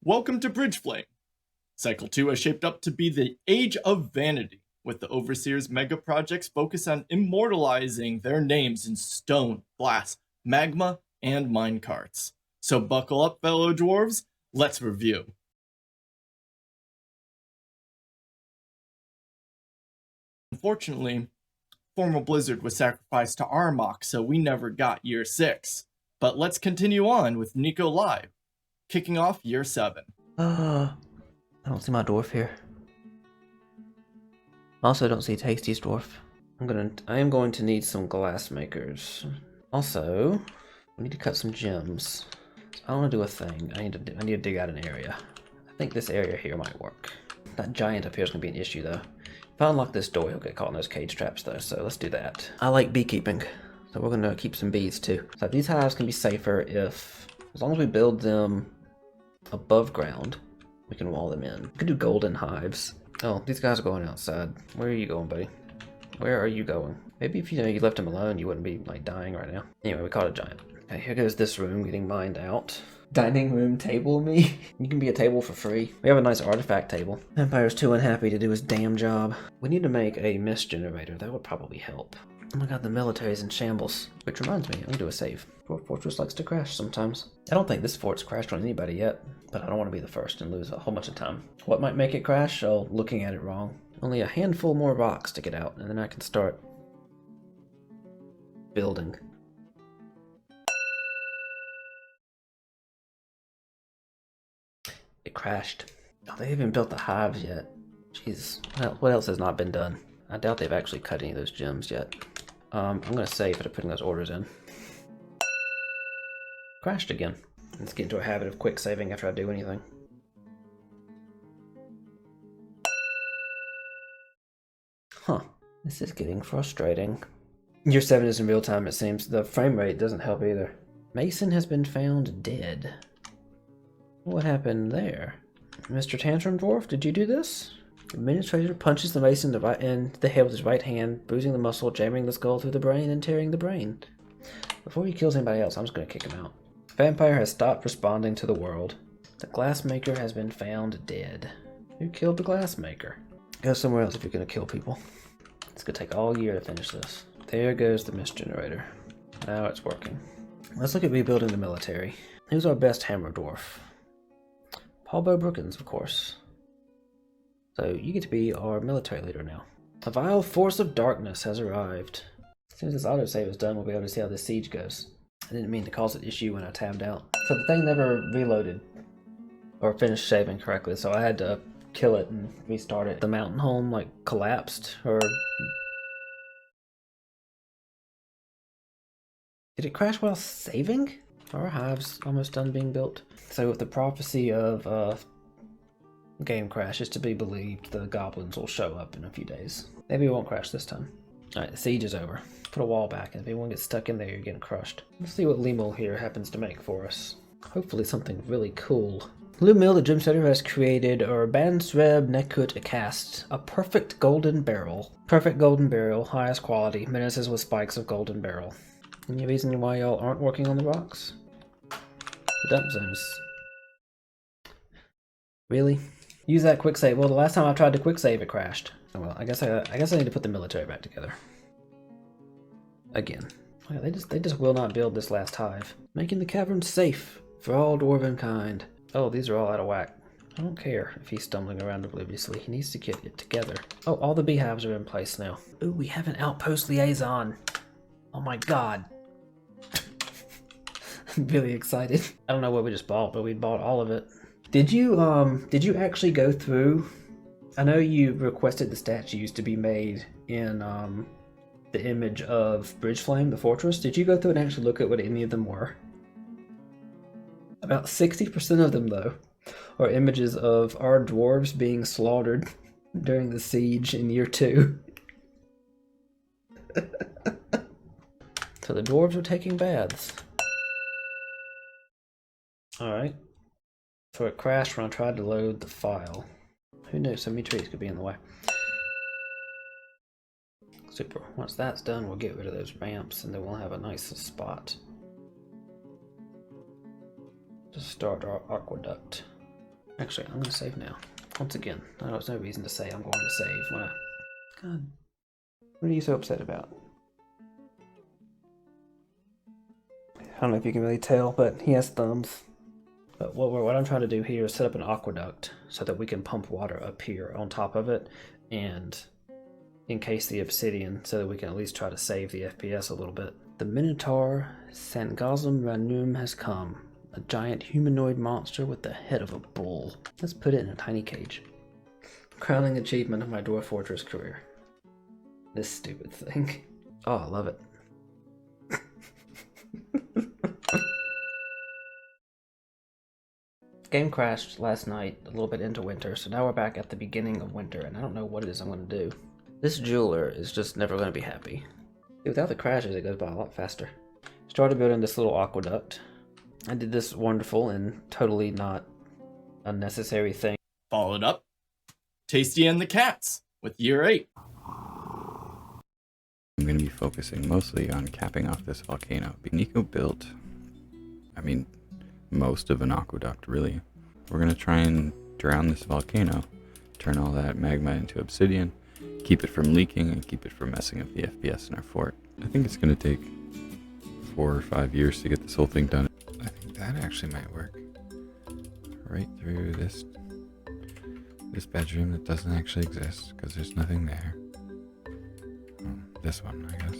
Welcome to Bridgeflame. Cycle 2 has shaped up to be the age of vanity, with the Overseer's mega projects focused on immortalizing their names in stone, glass, magma, and minecarts. So buckle up, fellow dwarves, let's review. Unfortunately, Formal Blizzard was sacrificed to Armok, so we never got Year 6. But let's continue on with NichoLive, kicking off Year 7. I don't see my dwarf here. Also, I don't see Tasty's dwarf. I am going to need some glass makers. Also, we need to cut some gems. So I want to do a thing. I need to dig out an area. I think this area here might work. That giant up here is going to be an issue though. If I unlock this door, he'll get caught in those cage traps though, so let's do that. I like beekeeping, so we're going to keep some bees too. So these hives can be safer as long as we build them above ground, we can wall them in. We could do golden hives. Oh, these guys are going outside. Where are you going, buddy? Where are you going? Maybe if you left him alone, you wouldn't be like dying right now. Anyway, we caught a giant. Okay, here goes this room getting mined out. Dining room table me. You can be a table for free. We have a nice artifact table. Vampire's too unhappy to do his damn job. We need to make a mist generator. That would probably help. Oh my god, the military's in shambles. Which reminds me, I'm gonna do a save. Dwarf Fortress likes to crash sometimes. I don't think this fort's crashed on anybody yet, but I don't want to be the first and lose a whole bunch of time. What might make it crash? Oh, looking at it wrong. Only a handful more rocks to get out, and then I can start building. It crashed. Oh, they haven't built the hives yet. Jeez, what else has not been done? I doubt they've actually cut any of those gems yet. I'm gonna save after putting those orders in. Crashed again. Let's get into a habit of quick saving after I do anything. Huh. This is getting frustrating. Year 7 is in real time, it seems. The frame rate doesn't help either. Mason has been found dead. What happened there? Mr. Tantrum Dwarf, did you do this? The administrator punches the mason in the head with his right hand, bruising the muscle, jamming the skull through the brain, and tearing the brain. Before he kills anybody else, I'm just going to kick him out. Vampire has stopped responding to the world. The glassmaker has been found dead. Who killed the glassmaker? Go somewhere else if you're going to kill people. It's going to take all year to finish this. There goes the mist generator. Now it's working. Let's look at rebuilding the military. Who's our best hammer dwarf? Paul Bo Brookins, of course. So you get to be our military leader now. A vile force of darkness has arrived. As soon as this autosave is done, we'll be able to see how this siege goes. I didn't mean to cause an issue when I tabbed out. So the thing never reloaded or finished saving correctly, so I had to kill it and restart it. The mountain home like collapsed, or did it crash while saving? Are our hives almost done being built? So if the prophecy of game crash is to be believed, the goblins will show up in a few days. Maybe it won't crash this time. Alright, the siege is over. Put a wall back, and if anyone gets stuck in there, you're getting crushed. Let's see what Lemul here happens to make for us. Hopefully something really cool. Lumil, the Dreamsetter, has created Urbansreb Nekut Cast, a perfect golden barrel. Perfect golden barrel, highest quality, menaces with spikes of golden barrel. Any reason why y'all aren't working on the rocks? The dump zones. Really? Use that quick save. Well, the last time I tried to quick save, it crashed. Oh well, I guess I need to put the military back together. Again. Oh, yeah, they just will not build this last hive. Making the cavern safe for all dwarven kind. Oh, these are all out of whack. I don't care if he's stumbling around obliviously. He needs to get it together. Oh, all the beehives are in place now. Ooh, we have an outpost liaison. Oh my god. I'm really excited. I don't know what we just bought, but we bought all of it. Did you actually go through? I know you requested the statues to be made in the image of Bridgeflame, the fortress. Did you go through and actually look at what any of them were? About 60% of them, though, are images of our dwarves being slaughtered during the siege in year 2. So the dwarves are taking baths. Alright. So it crashed when I tried to load the file. Who knows, so many trees could be in the way. Super. Once that's done, we'll get rid of those ramps and then we'll have a nice spot to start our aqueduct. Actually, I'm gonna save now. Once again, there's no reason to say I'm going to save when I... God, what are you so upset about? I don't know if you can really tell, but he has thumbs. But what I'm trying to do here is set up an aqueduct so that we can pump water up here on top of it and encase the obsidian so that we can at least try to save the FPS a little bit. The Minotaur Sangazum Ranum has come. A giant humanoid monster with the head of a bull. Let's put it in a tiny cage. Crowning achievement of my Dwarf Fortress career. This stupid thing. Oh, I love it. Game crashed last night, a little bit into winter, so now we're back at the beginning of winter, and I don't know what it is I'm going to do. This jeweler is just never going to be happy. Without the crashes, it goes by a lot faster. Started building this little aqueduct. I did this wonderful and totally not unnecessary thing. Followed up, Tasty and the Cats with Year 8. I'm going to be focusing mostly on capping off this volcano. Nicho built, most of an aqueduct, really. We're going to try and drown this volcano, turn all that magma into obsidian, keep it from leaking, and keep it from messing up the FPS in our fort. I think it's going to take 4 or 5 years to get this whole thing done. I think that actually might work. Right through this bedroom that doesn't actually exist, because there's nothing there. This one, I guess.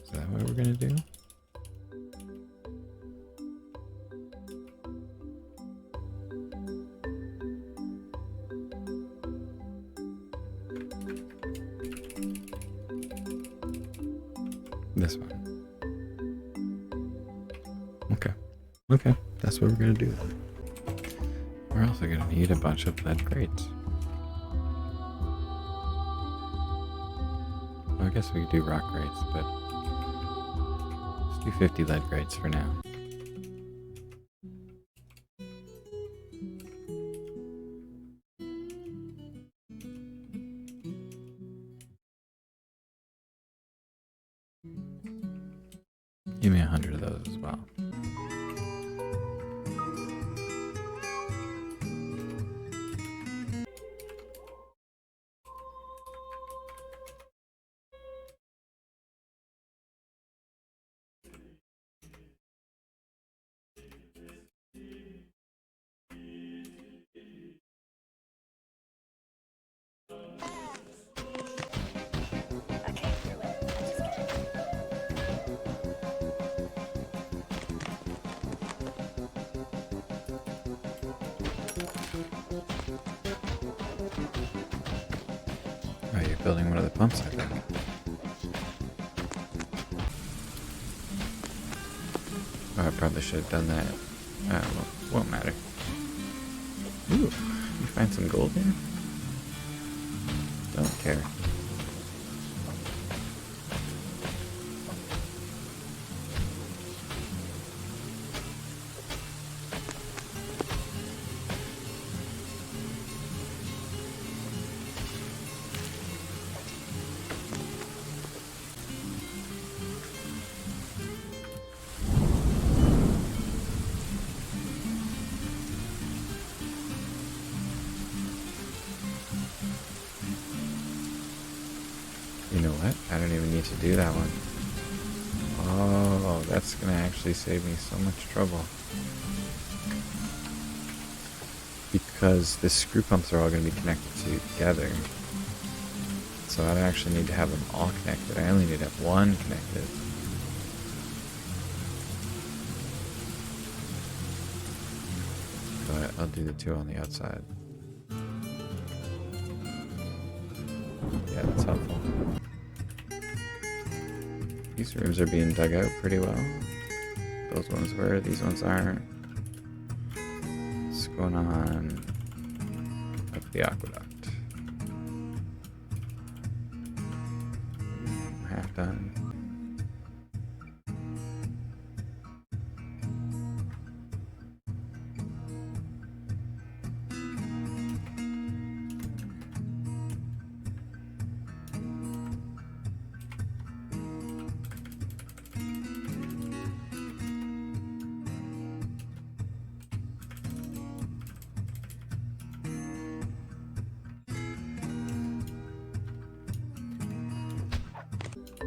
Is that what we're gonna do? This one. Okay, that's what we're gonna do then. We're also gonna need a bunch of lead crates. Well, I guess we could do rock crates, but let's do 50 lead crates for now. Give me 100 of those as well. Oh, you're building one of the pumps, I think. Oh, I probably should have done that. Well, won't matter. Ooh, you find some gold here? Don't care. You know what? I don't even need to do that one. Oh, that's gonna actually save me so much trouble. Because the screw pumps are all gonna be connected together. So I don't actually need to have them all connected. I only need to have one connected. But I'll do the two on the outside. Yeah, that's helpful. These rooms are being dug out pretty well. Those ones were, these ones aren't. What's going on up the aqueduct? Half done.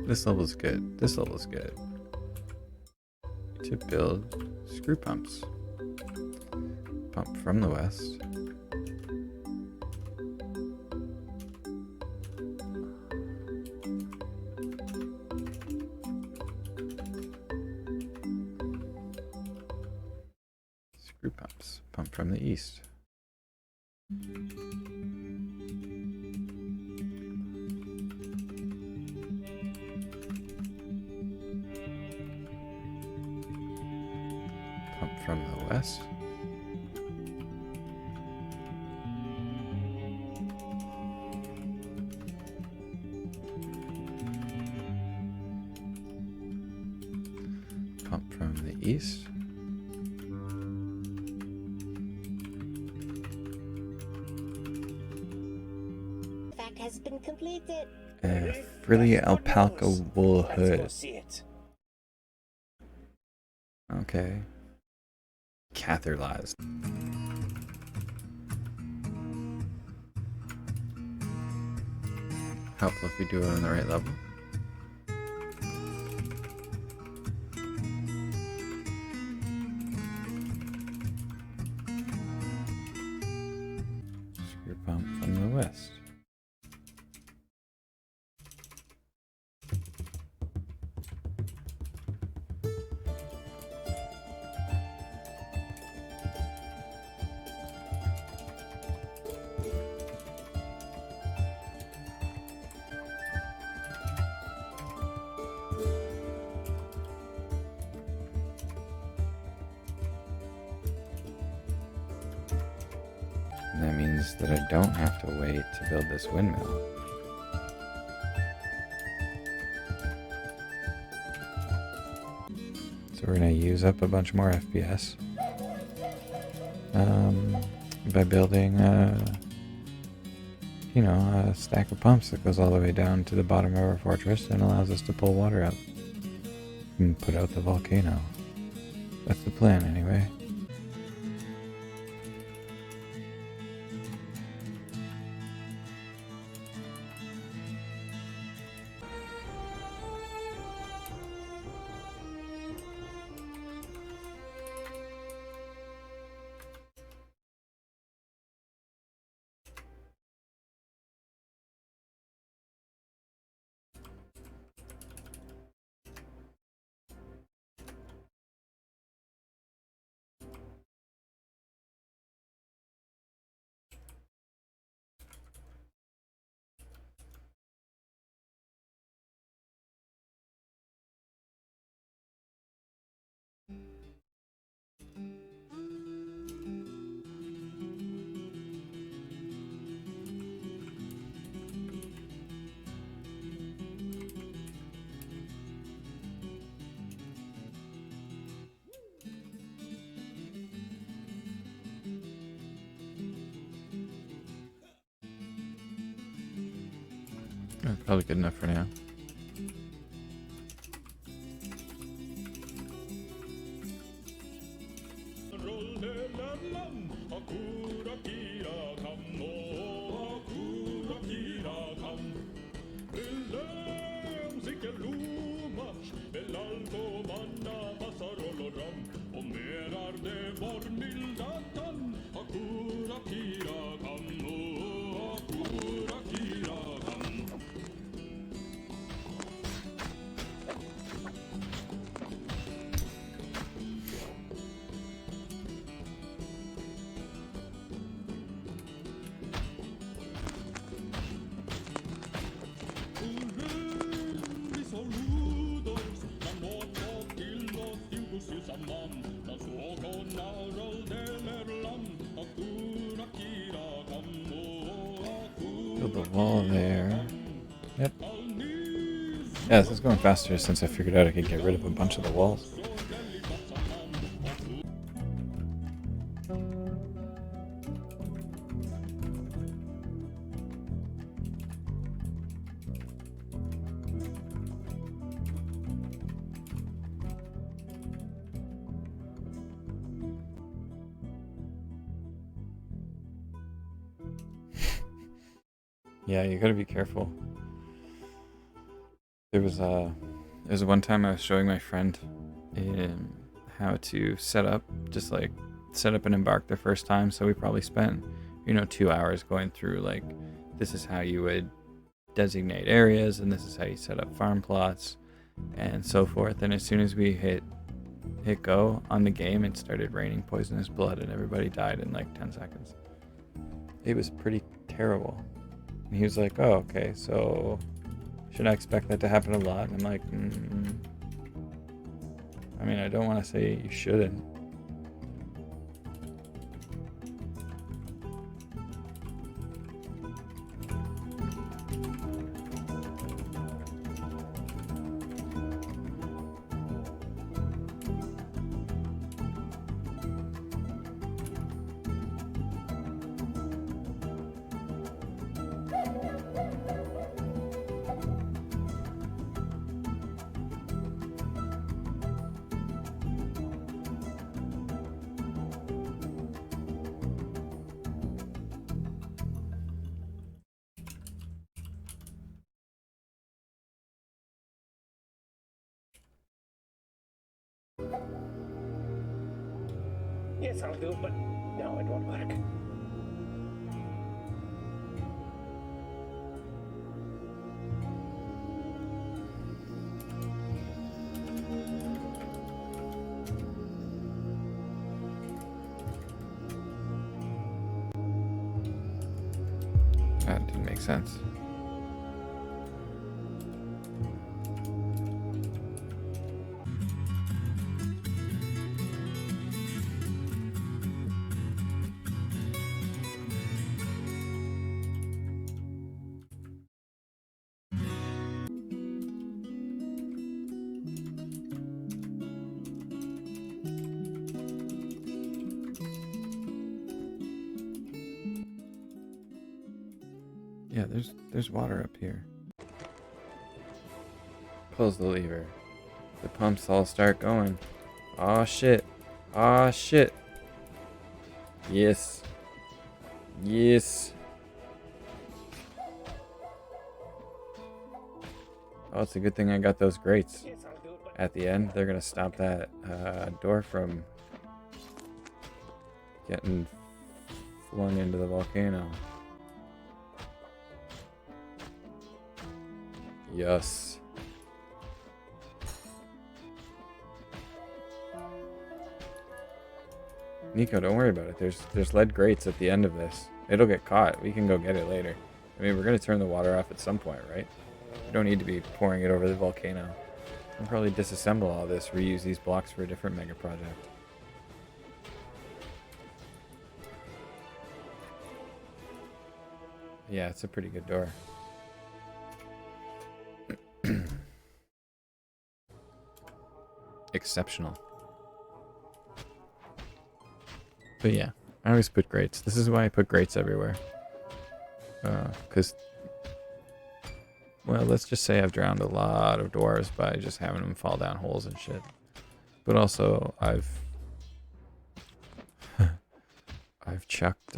This level's good. This level's good. To build screw pumps. Pump from the west. Screw pumps. Pump from the east. Pump from the west. Pump from the east. Has been completed. A frilly alpaca wool hood. Okay. Catherlized. Helpful if you do it on the right level. Screw pump from the west. And that means that I don't have to wait to build this windmill. So we're going to use up a bunch more FPS by building a stack of pumps that goes all the way down to the bottom of our fortress and allows us to pull water out and put out the volcano. That's the plan anyway. That's probably good enough for now. Build the wall there. Yep. Yeah, this is going faster since I figured out I could get rid of a bunch of the walls. Yeah, you gotta be careful. There was one time I was showing my friend in how to set up and embark their first time. So we probably spent 2 hours going through like, this is how you would designate areas, and this is how you set up farm plots and so forth. And as soon as we hit go on the game, it started raining poisonous blood and everybody died in like 10 seconds. It was pretty terrible. And he was like, oh, okay, so should I expect that to happen a lot? And I'm like, I mean, I don't want to say you shouldn't. Yes, I'll do, but no, it won't work. That didn't make sense. Yeah, there's water up here. Pulls the lever. The pumps all start going. Aw, shit. Aw, shit. Yes. Yes. Oh, it's a good thing I got those grates. Yes, I'll do, but At the end, they're gonna stop that door from getting flung into the volcano. Yes. Nico, don't worry about it. There's lead grates at the end of this. It'll get caught. We can go get it later. I mean, we're gonna turn the water off at some point, right? We don't need to be pouring it over the volcano. We'll probably disassemble all this, reuse these blocks for a different mega project. Yeah, it's a pretty good door. Exceptional. But yeah, I always put grates. This is why I put grates everywhere. Because, well, let's just say I've drowned a lot of dwarves by just having them fall down holes and shit. But also, I've chucked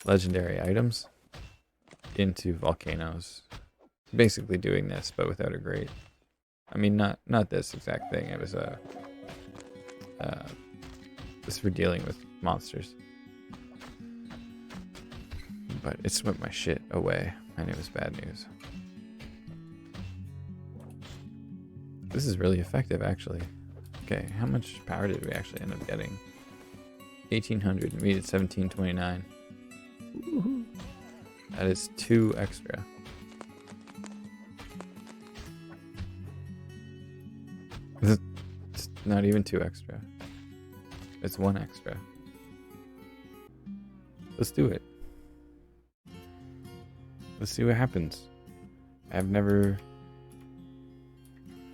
legendary items into volcanoes. Basically doing this, but without a grate. I mean, not this exact thing. It was this for dealing with monsters. But it swept my shit away, and it was bad news. This is really effective, actually. Okay, how much power did we actually end up getting? 1800. We needed 1729. Woo-hoo. That is 2 extra. It's not even 2 extra. It's 1 extra. Let's do it. Let's see what happens. I'm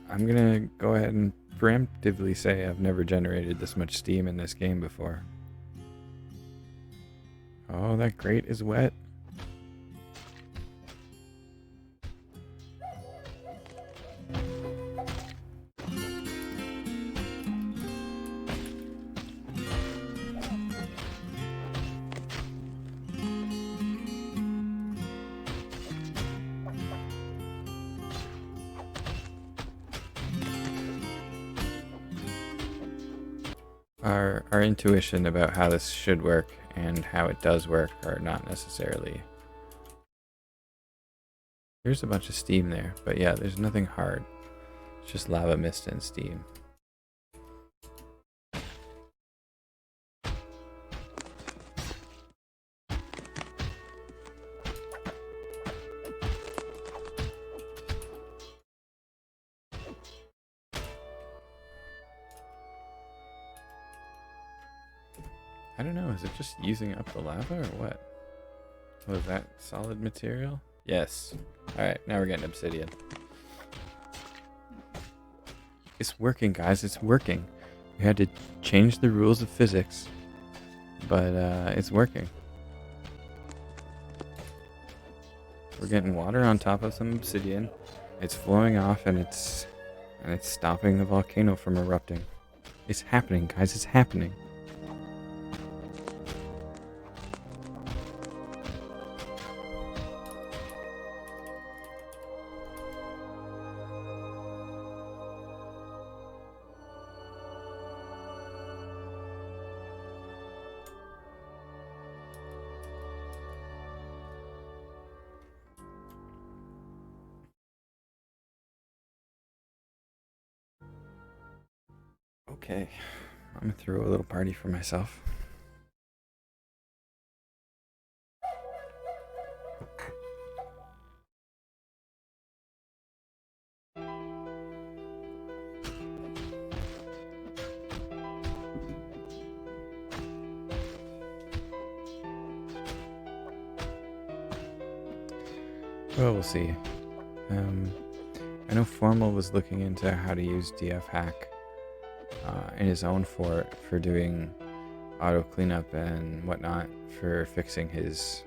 gonna go ahead and preemptively say I've never generated this much steam in this game before. Oh, that grate is wet. our intuition about how this should work and how it does work are not necessarily. There's a bunch of steam there, but yeah, there's nothing hard. It's just lava mist and steam. I don't know, is it just using up the lava or what? Was that solid material? Yes. Alright, now we're getting obsidian. It's working, guys, it's working. We had to change the rules of physics, but it's working. We're getting water on top of some obsidian. It's flowing off and it's stopping the volcano from erupting. It's happening, guys, it's happening. Okay, I'm gonna throw a little party for myself. Well, we'll see. I know Formal was looking into how to use DF hack in his own fort for doing auto cleanup and whatnot for fixing his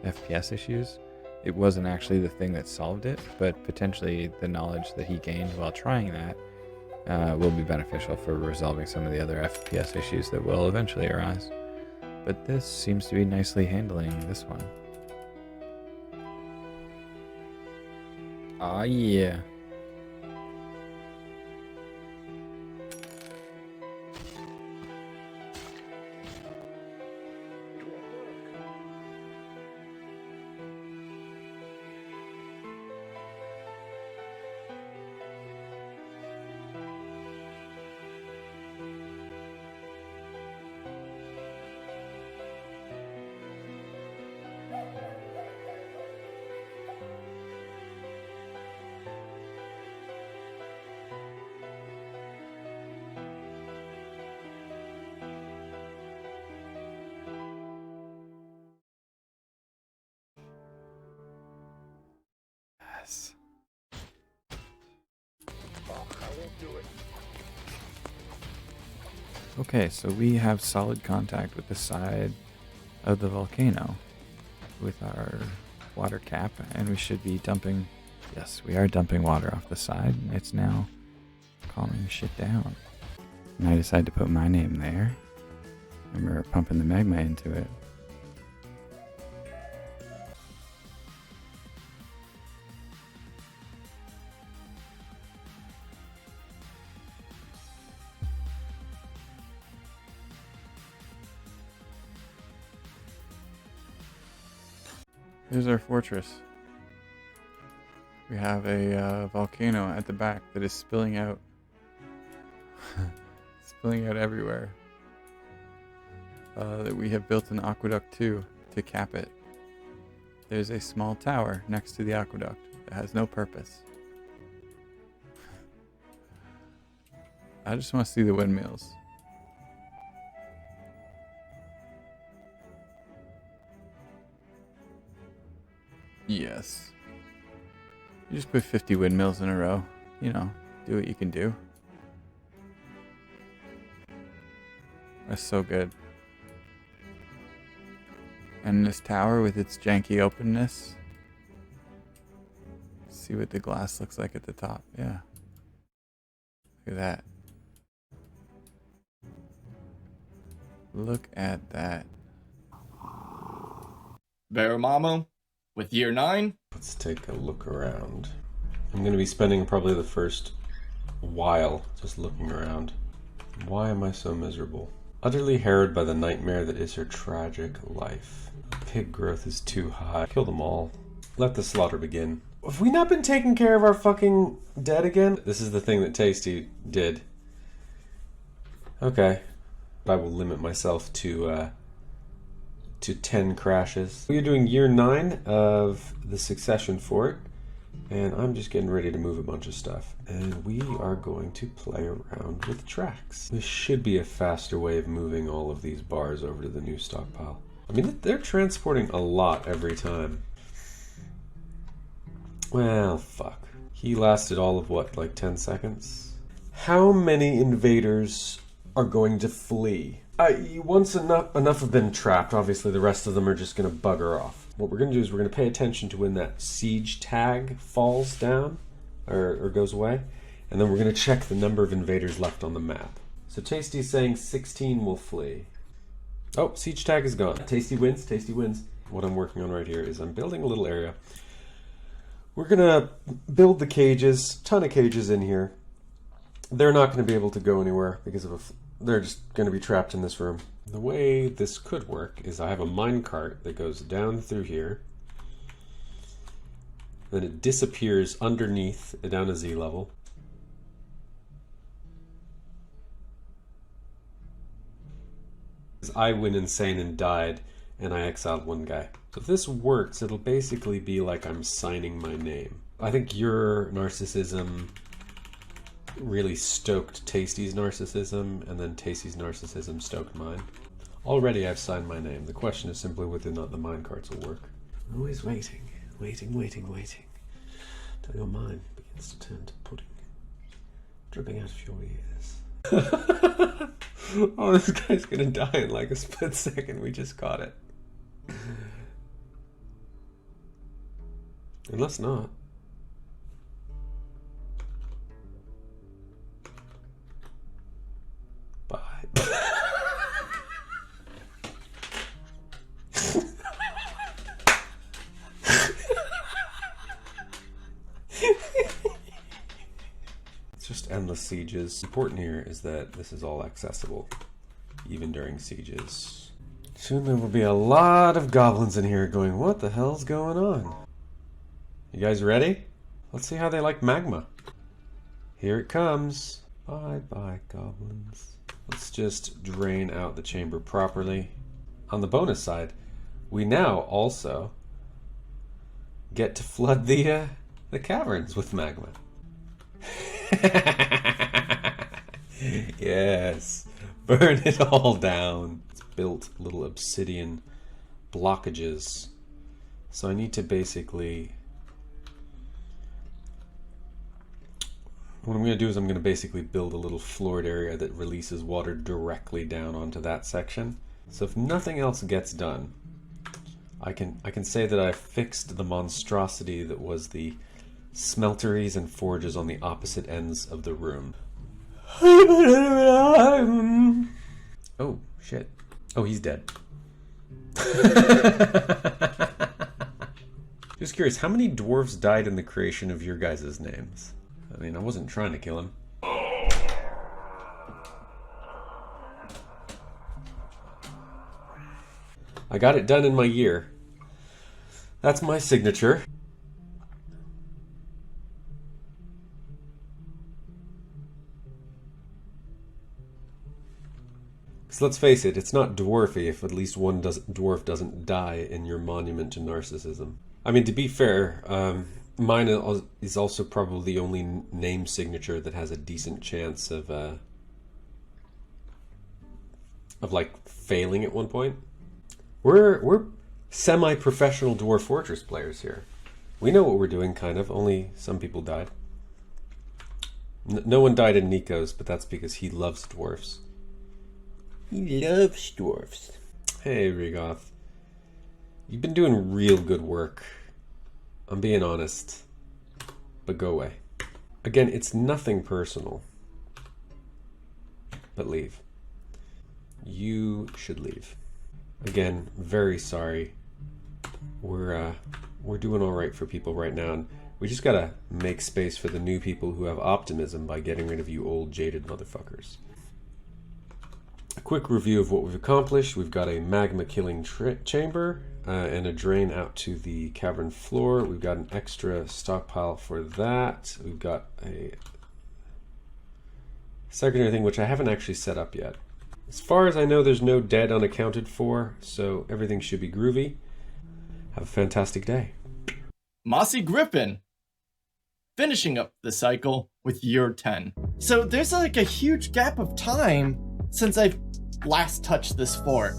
FPS issues. It wasn't actually the thing that solved it, but potentially the knowledge that he gained while trying that will be beneficial for resolving some of the other FPS issues that will eventually arise. But this seems to be nicely handling this one. Ah, yeah. Yes. Okay, so we have solid contact with the side of the volcano with our water cap, and we should be dumping. Yes, we are dumping water off the side. It's now calming shit down. And I decided to put my name there, and we're pumping the magma into it. Here's our fortress. We have a volcano at the back that is spilling out. Spilling out everywhere. That we have built an aqueduct to cap it. There's a small tower next to the aqueduct that has no purpose. I just want to see the windmills. Yes. You just put 50 windmills in a row. You know, do what you can do. That's so good. And this tower with its janky openness. See what the glass looks like at the top. Yeah. Look at that. Look at that. VeruMamo with year 9. Let's take a look around. I'm going to be spending probably the first while just looking around. Why am I so miserable? Utterly harrowed by the nightmare that is her tragic life. Pig growth is too high. Kill them all. Let the slaughter begin. Have we not been taking care of our fucking dead again? This is the thing that Tasty did. Okay. I will limit myself to 10 crashes. We're doing year 9 of the Succession Fort, and I'm just getting ready to move a bunch of stuff. And we are going to play around with tracks. This should be a faster way of moving all of these bars over to the new stockpile. I mean, they're transporting a lot every time. Well, fuck. He lasted all of what, like 10 seconds? How many invaders are going to flee? Once enough have been trapped, obviously the rest of them are just going to bugger off. What we're going to do is we're going to pay attention to when that siege tag falls down, or goes away, and then we're going to check the number of invaders left on the map. So Tasty's saying 16 will flee. Oh, siege tag is gone. Tasty wins, Tasty wins. What I'm working on right here is I'm building a little area. We're going to build the cages, ton of cages in here. They're not going to be able to go anywhere because of they're just going to be trapped in this room. The way this could work is I have a minecart that goes down through here. Then it disappears underneath down to Z level. I went insane and died, and I exiled one guy. So if this works, it'll basically be like I'm signing my name. I think your narcissism really stoked Tasty's narcissism, and then Tasty's narcissism stoked mine. Already I've signed my name. The question is simply whether or not the minecarts will work. Always waiting, waiting, waiting, waiting, till your mind begins to turn to pudding, dripping out of your ears. Oh, this guy's gonna die in like a split second. We just caught it. Unless not. Bye. It's just endless sieges. Important here is that this is all accessible, even during sieges. Soon there will be a lot of goblins in here going, what the hell's going on? You guys ready? Let's see how they like magma. Here it comes. Bye bye, goblins. Let's just drain out the chamber properly. On the bonus side, we now also get to flood the caverns with magma. Yes, burn it all down. It's built little obsidian blockages. So I need to basically... What I'm going to do is I'm going to basically build a little floored area that releases water directly down onto that section. So if nothing else gets done, I can say that I fixed the monstrosity that was the smelteries and forges on the opposite ends of the room. Oh, shit. Oh, he's dead. Just curious, how many dwarves died in the creation of your guys' names? I mean, I wasn't trying to kill him. I got it done in my year. That's my signature. So let's face it, it's not dwarfy if at least one dwarf doesn't die in your monument to narcissism. I mean, to be fair, mine is also probably the only name signature that has a decent chance of like failing at one point. We're semi-professional Dwarf Fortress players here. We know what we're doing, kind of. Only some people died. No one died in Nico's, but that's because he loves dwarfs. He loves dwarfs. Hey, Rigoth. You've been doing real good work. I'm being honest. But go away. Again, it's nothing personal. But leave. You should leave. Again, very sorry. We're doing all right for people right now, and we just gotta make space for the new people who have optimism by getting rid of you old jaded motherfuckers. quick review of what we've accomplished. We've got a magma killing chamber and a drain out to the cavern floor. We've got an extra stockpile for that. We've got a secondary thing which I haven't actually set up yet. As far as I know, there's no dead unaccounted for, so everything should be groovy. Have a fantastic day. MossyGriffin, finishing up the cycle with year 10. So there's like a huge gap of time since I've last touched this fort.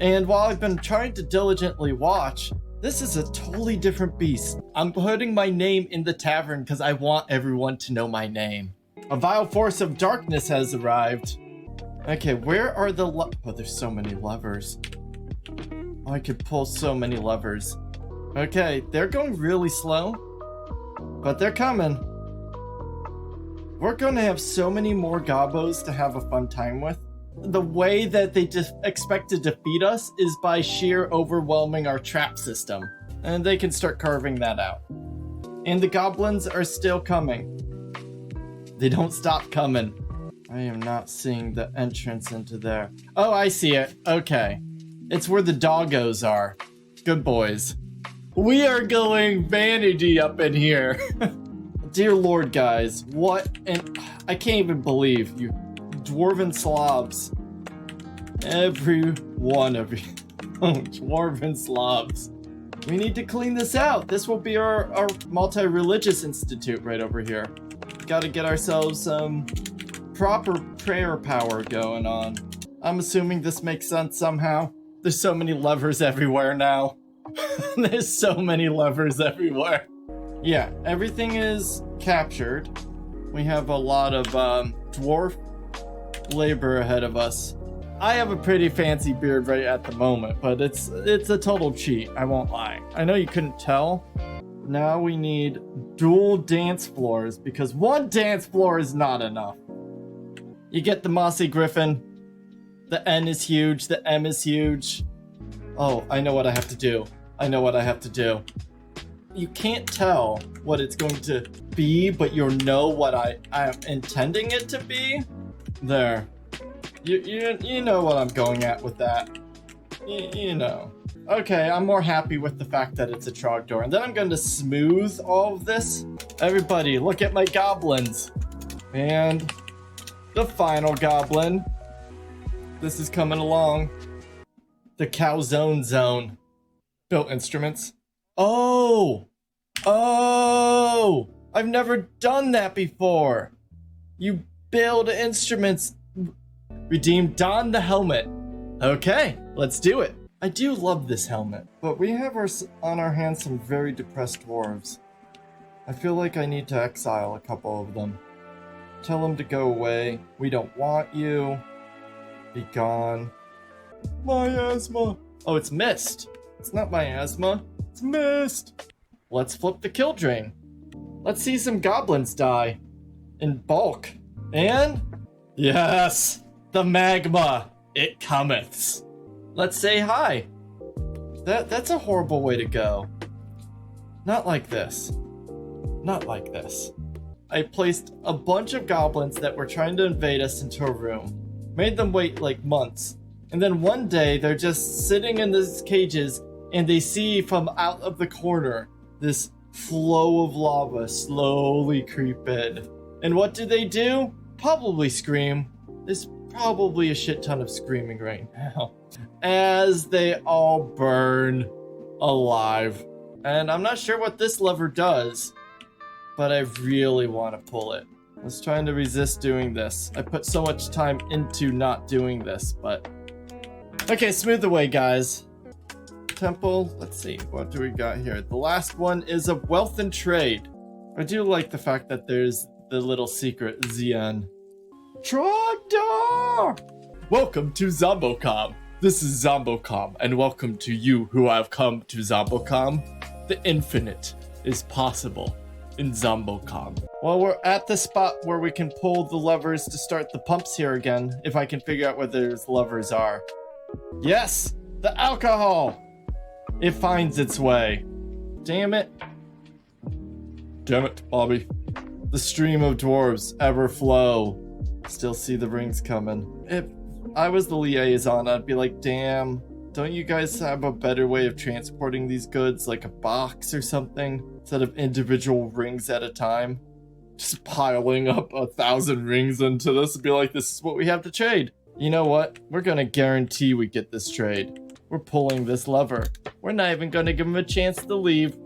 And while I've been trying to diligently watch, this is a totally different beast. I'm putting my name in the tavern because I want everyone to know my name. A vile force of darkness has arrived. Okay, where are the oh, there's so many levers. Oh, I could pull so many levers. Okay, they're going really slow, but they're coming. We're going to have so many more gobbos to have a fun time with. The way that they just expect to defeat us is by sheer overwhelming our trap system, and they can start carving that out. And the goblins are still coming. They don't stop coming. I am not seeing the entrance into there. Oh, I see it. Okay. It's where the doggos are. Good boys. We are going vanity up in here. Dear Lord, guys. What? And I can't even believe you dwarven slobs. Every one of you. Dwarven slobs. We need to clean this out. This will be our multi-religious institute right over here. Gotta get ourselves some proper prayer power going on. I'm assuming this makes sense somehow. There's so many levers everywhere now. There's so many levers everywhere. Yeah, everything is captured. We have a lot of dwarf labor ahead of us. I have a pretty fancy beard right at the moment, but it's a total cheat, I won't lie. I know you couldn't tell. Now we need dual dance floors because one dance floor is not enough. You get the MossyGriffin. The N is huge, the M is huge. Oh, I know what I have to do. I know what I have to do. You can't tell what it's going to be, but you'll know what I am intending it to be. There. You know what I'm going at with that. You know. Okay, I'm more happy with the fact that it's a trogdor. And then I'm going to smooth all of this. Everybody, look at my goblins. And the final goblin. This is coming along. The calzone zone. Built instruments. Oh! Oh! I've never done that before. You build instruments. Redeem, don the helmet. Okay, let's do it. I do love this helmet, but we have on our hands some very depressed dwarves. I feel like I need to exile a couple of them. Tell them to go away. We don't want you. Be gone. Miasma. Oh, it's mist. It's not miasma. It's mist. Let's flip the kill drain. Let's see some goblins die. In bulk. And... yes! The magma. It cometh. Let's say hi. That's a horrible way to go. Not like this. Not like this. I placed a bunch of goblins that were trying to invade us into a room. Made them wait like months. And then one day they're just sitting in these cages and they see from out of the corner this flow of lava slowly creep in. And what do? Probably scream. There's probably a shit ton of screaming right now as they all burn alive. And I'm not sure what this lever does, but I really want to pull it. I was trying to resist doing this. I put so much time into not doing this, but... okay, smooth away, guys. Temple, let's see, what do we got here? The last one is of wealth and trade. I do like the fact that there's the little secret ZN. Trogdor! Welcome to Zombocom. This is Zombocom, and welcome to you who have come to Zombocom. The infinite is possible in Zombocom. Well, we're at the spot where we can pull the levers to start the pumps here again, if I can figure out where those levers are. Yes! The alcohol! It finds its way. Damn it. Damn it, Bobby. The stream of dwarves ever flow. Still see the rings coming. I was the liaison, I'd be like, damn, don't you guys have a better way of transporting these goods, like a box or something, instead of individual rings at a time? Just piling up 1,000 rings into this and be like, this is what we have to trade. You know what? We're gonna guarantee we get this trade. We're pulling this lever. We're not even gonna give them a chance to leave.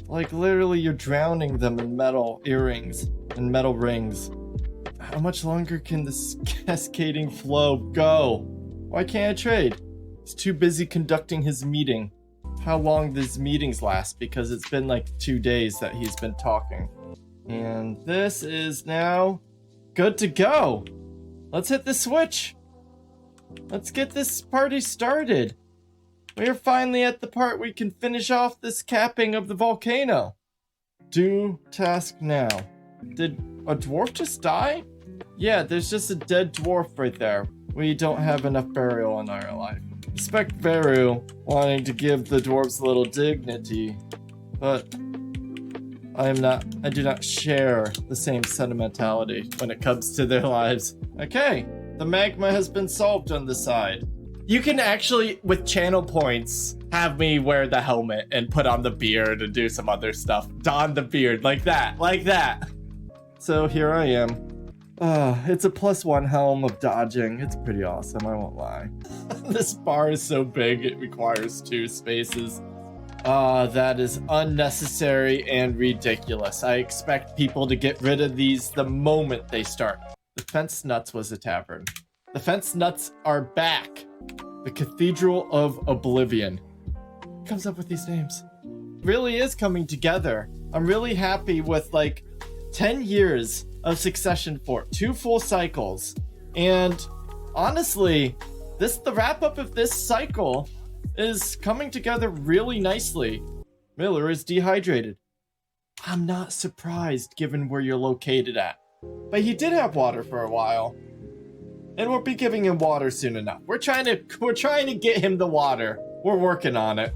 Like, literally, you're drowning them in metal earrings and metal rings. How much longer can this cascading flow go? Why can't I trade? He's too busy conducting his meeting. How long these meetings last? Because it's been like 2 days that he's been talking. And this is now good to go. Let's hit the switch. Let's get this party started. We are finally at the part we can finish off this capping of the volcano. Do task now. Did a dwarf just die? Yeah, there's just a dead dwarf right there. We don't have enough burial in our life. Respect Veru wanting to give the dwarves a little dignity, but I do not share the same sentimentality when it comes to their lives. Okay, the magma has been solved on the side. You can actually, with channel points, have me wear the helmet and put on the beard and do some other stuff. Don the beard, like that. So here I am. It's a +1 helm of dodging. It's pretty awesome, I won't lie. This bar is so big, it requires 2 spaces. That is unnecessary and ridiculous. I expect people to get rid of these the moment they start. The Fence Nuts was a tavern. The Fence Nuts are back. The Cathedral of Oblivion. Who comes up with these names? Really is coming together. I'm really happy with like 10 years of Succession Fort, 2 full cycles. And honestly, the wrap up of this cycle is coming together really nicely. Miller is dehydrated. I'm not surprised given where you're located at. But he did have water for a while. And we'll be giving him water soon enough. We're trying to get him the water. We're working on it.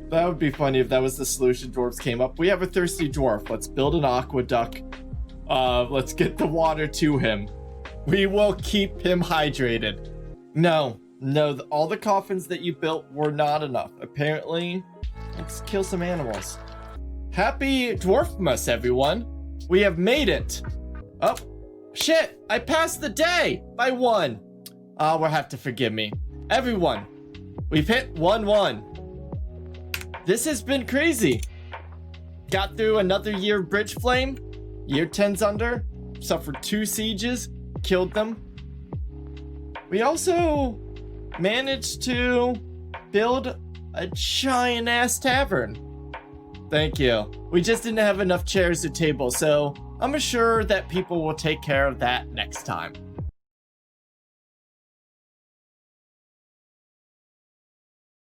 That would be funny if that was the solution dwarves came up. We have a thirsty dwarf. Let's build an aqueduct. Let's get the water to him. We will keep him hydrated. No, all the coffins that you built were not enough. Apparently, let's kill some animals. Happy Dwarfmas, everyone. We have made it. Oh, shit, I passed the day by 1. We'll have to forgive me. Everyone, we've hit 1-1. This has been crazy. Got through another year of Bridgeflame. Year 10's under. Suffered 2 sieges. Killed them. We also managed to build a giant ass tavern. Thank you. We just didn't have enough chairs or tables, so I'm sure that people will take care of that next time.